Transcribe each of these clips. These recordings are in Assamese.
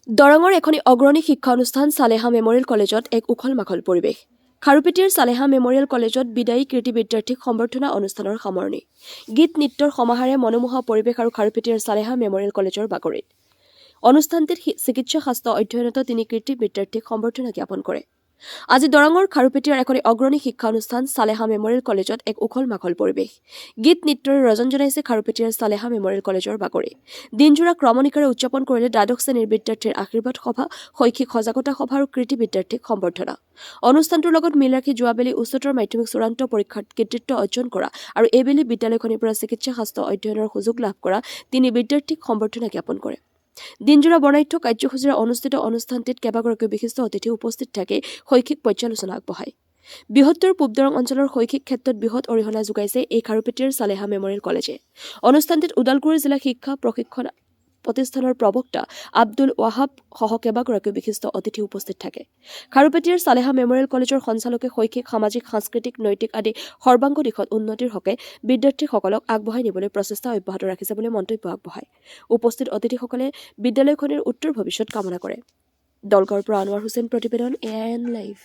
দৰঙৰ এখনি অগ্ৰণী শিক্ষা অনুষ্ঠান চালেহা মেমৰিয়েল কলেজত এক উখল-মাখল পৰিৱেশ। খাৰুপেটীৰ চালেহা মেমৰিয়েল কলেজত বিদায়ী কৃতি বিদ্যাৰ্থীক সম্বৰ্ধনা অনুষ্ঠানৰ সামৰণি। গীত নৃত্যৰ সমাহাৰে মনোমোহা পৰিৱেশ আৰু খাৰুপেটীৰ চালেহা মেমৰিয়েল কলেজৰ বাকৰিত। অনুষ্ঠানটিত চিকিৎসা শাস্ত্ৰ অধ্যয়নত তিনি কৃতি বিদ্যাৰ্থীক সম্বৰ্ধনা জ্ঞাপন কৰে। আজি দৰঙৰ খাৰুপেটীৰ এখনি অগ্ৰণী শিক্ষা অনুষ্ঠান চালেহা মেমৰিয়েল কলেজত এক উখল-মাখল পৰিৱেশ। গীত নৃত্যৰে ৰজন জনাইছে খাৰুপেটীৰ চালেহা মেমৰিয়েল কলেজৰ বাকৰি। দিনজোৰা ক্ৰমণিকাৰে উদযাপন কৰিলে দ্বাদশ শ্ৰেণীৰ বিদ্যাৰ্থীৰ আশীৰ্বাদ সভা, শৈক্ষিক সজাগতা সভা আৰু কৃতি বিদ্যাৰ্থীক সম্বৰ্ধনা। অনুষ্ঠানটোৰ লগত মিল ৰাখি যোৱাবেলি উচ্চতৰ মাধ্যমিক চূড়ান্ত পৰীক্ষাত কৃতিত্ব অৰ্জন কৰা আৰু এইবেলি বিদ্যালয়খনিৰ পৰা চিকিৎসা শাস্ত্ৰ অধ্যয়নৰ সুযোগ লাভ কৰা তিনি বিদ্যাৰ্থীক সম্বৰ্ধনা জ্ঞাপন কৰে। দিনজোৰা বৰ্ণাঢ্য কাৰ্যসূচীৰে অনুষ্ঠিত অনুষ্ঠানটিত কেইবাগৰাকীও বিশিষ্ট অতিথি উপস্থিত থাকি শৈক্ষিক পৰ্যালোচনা আগবঢ়ায়। বৃহত্তৰ পূব দৰং অঞ্চলৰ শৈক্ষিক ক্ষেত্ৰত বৃহৎ অৰিহণা যোগাইছে এই খাৰুপেটীৰ চালেহা মেমৰিয়েল কলেজে। অনুষ্ঠানটিত ওদালগুৰি জিলা শিক্ষা প্ৰশিক্ষণ প্ৰতিষ্ঠানৰ প্ৰবক্তা আব্দুল ৱাহাব সহ কেইবাগৰাকীও বিশিষ্ট অতিথি উপস্থিত থাকে। খাৰুপেটীৰ চালেহা মেমৰিয়েল কলেজৰ সঞ্চালকে শৈক্ষিক, সামাজিক, সাংস্কৃতিক, নৈতিক আদি সৰ্বাংগ দিশত উন্নতিৰ হকে বিদ্যাৰ্থীসকলক আগবঢ়াই নিবলৈ প্ৰচেষ্টা অব্যাহত ৰাখিছে বুলি মন্তব্য আগবঢ়ায়। উপস্থিত অতিথিসকলে বিদ্যালয়খনৰ উত্তৰ ভৱিষ্যত কামনা কৰে। দলগড়ৰ পৰা আনোৱাৰ হুছেইন প্ৰতিবেদন AIN লাইভ।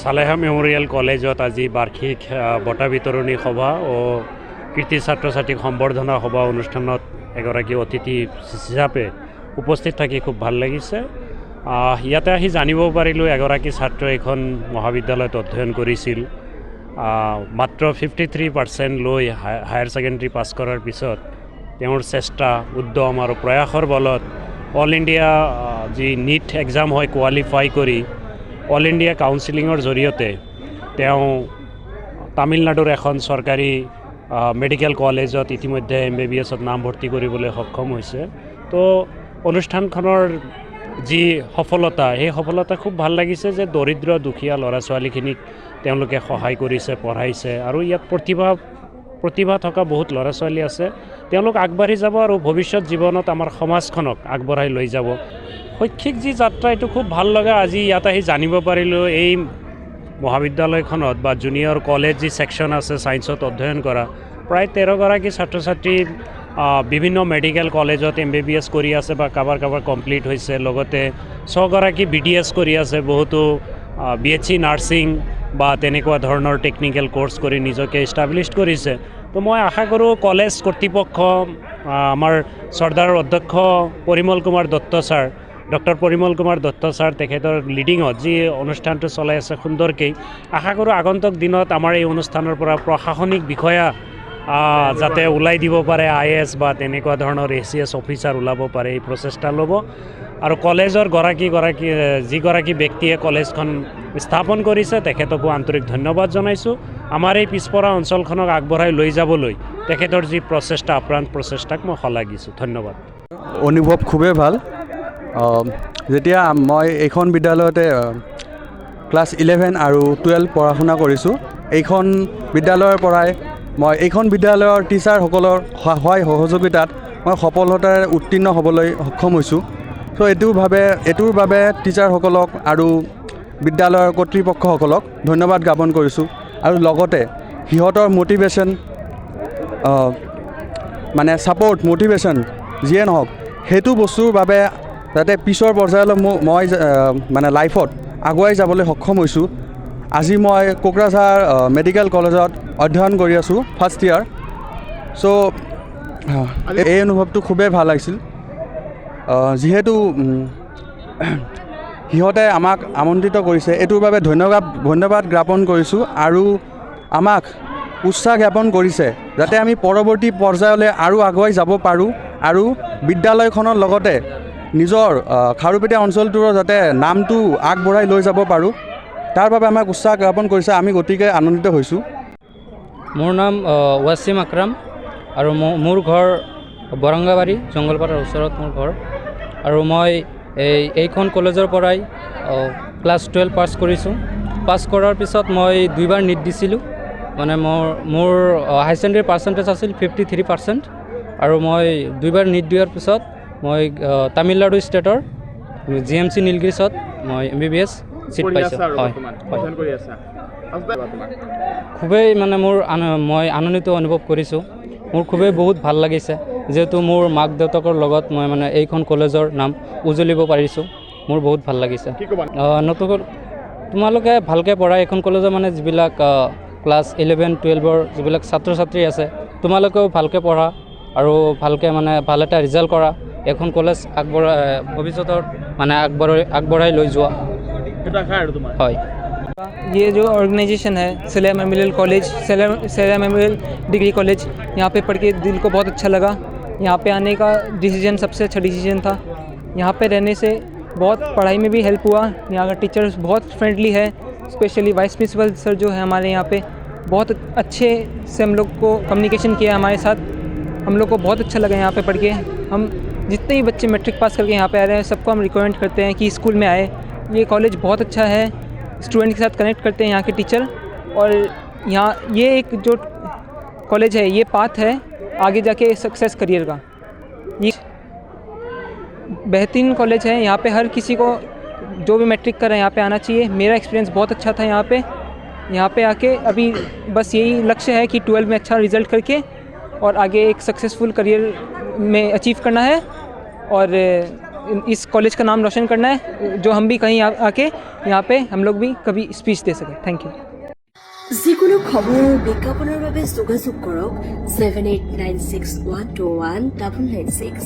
চালেহা মেমৰিয়েল কলেজত আজি বাৰ্ষিক বঁটা বিতৰণী সভা ও কৃতি ছাত্ৰ ছাত্ৰীক সম্বৰ্ধনা সভা অনুষ্ঠানত এগৰাকী অতিথি হিচাপে উপস্থিত থাকি খুব ভাল লাগিছে। ইয়াতে আহি জানিব পাৰিলোঁ এগৰাকী ছাত্ৰই এইখন মহাবিদ্যালয়ত অধ্যয়ন কৰিছিল। মাত্ৰ 53% লৈ হায়াৰ ছেকেণ্ডেৰী পাছ কৰাৰ পিছত তেওঁৰ চেষ্টা, উদ্যম আৰু প্ৰয়াসৰ বলত অল ইণ্ডিয়া যি নিট এক্সাম হয় কোৱালিফাই কৰি অল ইণ্ডিয়া কাউন্সিলিঙৰ জৰিয়তে তেওঁ তামিলনাডুৰ এখন চৰকাৰী মেডিকেল কলেজত ইতিমধ্যে MBBSত নামভৰ্তি কৰিবলৈ সক্ষম হৈছে। তো অনুষ্ঠানখনৰ যি সফলতা, সেই সফলতা খুব ভাল লাগিছে যে দৰিদ্ৰ দুখীয়া ল'ৰা ছোৱালীখিনিক তেওঁলোকে সহায় কৰিছে, পঢ়াইছে আৰু ইয়াত প্ৰতিভা থকা বহুত ল'ৰা ছোৱালী আছে। তেওঁলোক আগবাঢ়ি যাব আৰু ভৱিষ্যত জীৱনত আমাৰ সমাজখনক আগবঢ়াই লৈ যাব। শৈক্ষিক যি যাত্ৰা, এইটো খুব ভাল লগা। আজি ইয়াত আহি জানিব পাৰিলোঁ এই মহাবিদ্যালয়খনত বা জুনিয়ৰ কলেজ যি ছেকশ্যন আছে ছায়েন্সত অধ্যয়ন কৰা প্ৰায় 13গৰাকী ছাত্ৰ ছাত্ৰী বিভিন্ন মেডিকেল কলেজত MBBS কৰি আছে বা কাৰোবাৰ কমপ্লিট হৈছে। লগতে 6গৰাকী BDS কৰি আছে, বহুতো BHC নাৰ্ছিং বা তেনেকুৱা ধৰণৰ টেকনিকেল কোৰ্চ কৰি নিজকে ইষ্টাব্লিছ কৰিছে। তো মই আশা কৰোঁ কলেজ কৰ্তৃপক্ষ, আমাৰ চৰ্দাৰৰ অধ্যক্ষ Parimal Kumar Dutta sir, doctor Parimal Kumar Dutta sir, তেখেতৰ লিডিঙত যি অনুষ্ঠানটো চলাই আছে সুন্দৰকৈ, আশা কৰোঁ আগন্তুক দিনত আমাৰ এই অনুষ্ঠানৰ পৰা প্ৰশাসনিক বিষয়া যাতে ওলাই দিব পাৰে, IAS বা তেনেকুৱা ধৰণৰ ACS অফিচাৰ ওলাব পাৰে, এই প্ৰচেষ্টা ল'ব। আৰু কলেজৰ যিগৰাকী ব্যক্তিয়ে কলেজখন স্থাপন কৰিছে তেখেতকো আন্তৰিক ধন্যবাদ জনাইছোঁ। আমাৰ এই পিছপৰা অঞ্চলখনক আগবঢ়াই লৈ যাবলৈ তেখেতৰ যি প্ৰচেষ্টা, আপ্ৰাণ প্ৰচেষ্টাক মই শলাগিছোঁ। ধন্যবাদ। অনুভৱ খুবেই ভাল। যেতিয়া মই এইখন বিদ্যালয়তে ক্লাছ 11 আৰু 12 পঢ়া শুনা কৰিছোঁ, এইখন বিদ্যালয়ৰ পৰাই মই এইখন বিদ্যালয়ৰ টিচাৰসকলৰ সহায় সহযোগিতাত মই সফলতাৰে উত্তীৰ্ণ হ'বলৈ সক্ষম হৈছোঁ। চ' এইটোৰ বাবে টিচাৰসকলক আৰু বিদ্যালয়ৰ কৰ্তৃপক্ষসকলক ধন্যবাদ জ্ঞাপন কৰিছোঁ। আৰু লগতে সিহঁতৰ মটিভেশ্যন, মানে ছাপৰ্ট, মটিভেশ্যন যিয়ে নহওক, সেইটো বস্তুৰ বাবে যাতে পিছৰ পৰ্যায়লৈ মই মানে লাইফত আগুৱাই যাবলৈ সক্ষম হৈছোঁ। আজি মই কোকৰাঝাৰ মেডিকেল কলেজত অধ্যয়ন কৰি আছোঁ, ফাৰ্ষ্ট ইয়াৰ। চ' এই অনুভৱটো খুবেই ভাল লাগিছিল। যিহেতু সিহঁতে আমাক আমন্ত্ৰিত কৰিছে, এইটোৰ বাবে ধন্যবাদ জ্ঞাপন কৰিছোঁ। আৰু আমাক উৎসাহ জ্ঞাপন কৰিছে যাতে আমি পৰৱৰ্তী পৰ্যায়লৈ আৰু আগুৱাই যাব পাৰোঁ আৰু বিদ্যালয়খনৰ লগতে নিজৰ খাৰুপেটীয়া অঞ্চলটোৰ যাতে নামটো আগবঢ়াই লৈ যাব পাৰোঁ, তাৰ বাবে আমাক উৎসাহ জ্ঞাপন কৰিছে। আমি গতিকে আনন্দিত হৈছোঁ। মোৰ নাম ৱাছিম আকৰাম আৰু মোৰ ঘৰ বৰংগাবাৰী, জংগলপাৰাৰ ওচৰত মোৰ ঘৰ। আৰু মই এইখন কলেজৰ পৰাই ক্লাছ 12 পাছ কৰিছোঁ। পাছ কৰাৰ পিছত মই 2বাৰ নিট দিছিলোঁ। মানে মোৰ হাই ছেকেণ্ডেৰী পাৰ্চেণ্টেজ আছিল 53%। আৰু মই 2বাৰ নিট দিয়াৰ পিছত মই তামিলনাডু ষ্টেটৰ GMC নীলগিৰিছত মই MBBS চিট পাইছোঁ। হয়, খুবেই মানে মই আনন্দিত অনুভৱ কৰিছোঁ। মোৰ খুবেই বহুত ভাল লাগিছে। যিহেতু মোৰ মাক দেউতাকৰ লগত মই মানে এইখন কলেজৰ নাম উজ্বলিব পাৰিছোঁ, মোৰ বহুত ভাল লাগিছে। নতুন তোমালোকে ভালকৈ পঢ়া, এইখন কলেজৰ মানে যিবিলাক ক্লাছ 11-12 যিবিলাক ছাত্ৰ ছাত্ৰী আছে, তোমালোকেও ভালকৈ পঢ়া আৰু ভালকৈ মানে ভাল এটা ৰিজাল্ট কৰা, এখন কলেজ ভৱিষ্যতৰ মানে আগবঢ়াই লৈ যোৱা। হয়। ये जो ऑर्गेनाइजेशन है Saleha memorial college, Saleha memorial degree college, यहाँ पे पढ़ के दिल को बहुत अच्छा लगा। यहाँ पे आने का डिसीजन सबसे अच्छा डिसीजन था। यहाँ पे रहने से बहुत पढ़ाई में भी हेल्प हुआ। यहाँ का टीचर्स बहुत फ्रेंडली है, स्पेशली वाइस प्रिंसिपल सर जो है हमारे यहाँ पे बहुत अच्छे से हम लोग को कम्युनिकेशन किया हमारे साथ। हम लोग को बहुत अच्छा लगा यहाँ पे पढ़ के। हम जितने ही बच्चे मैट्रिक पास करके यहाँ पे आ रहे हैं सबको हम रिकमेंड करते हैं कि स्कूल में आए। ये कॉलेज बहुत अच्छा है, स्टूडेंट के साथ कनेक्ट करते हैं यहाँ के टीचर। और यहाँ ये एक जो कॉलेज है ये पाथ है आगे जाके सक्सेस करियर का। ये बेहतरीन कॉलेज है, यहाँ पे हर किसी को जो भी मैट्रिक कर रहा है यहाँ पे आना चाहिए। मेरा एक्सपीरियंस बहुत अच्छा था यहाँ पे आके। अभी बस यही लक्ष्य है कि 12 में अच्छा रिज़ल्ट करके और आगे एक सक्सेसफुल करियर में अचीव करना है और इस कॉलेज का नाम रोशन करना है, जो हम भी कहीं आके यहाँ पे हम लोग भी कभी स्पीच दे सकें। Thank you. যিকোনো খবৰ বিজ্ঞাপনৰ বাবে যোগাযোগ কৰক 7896121996।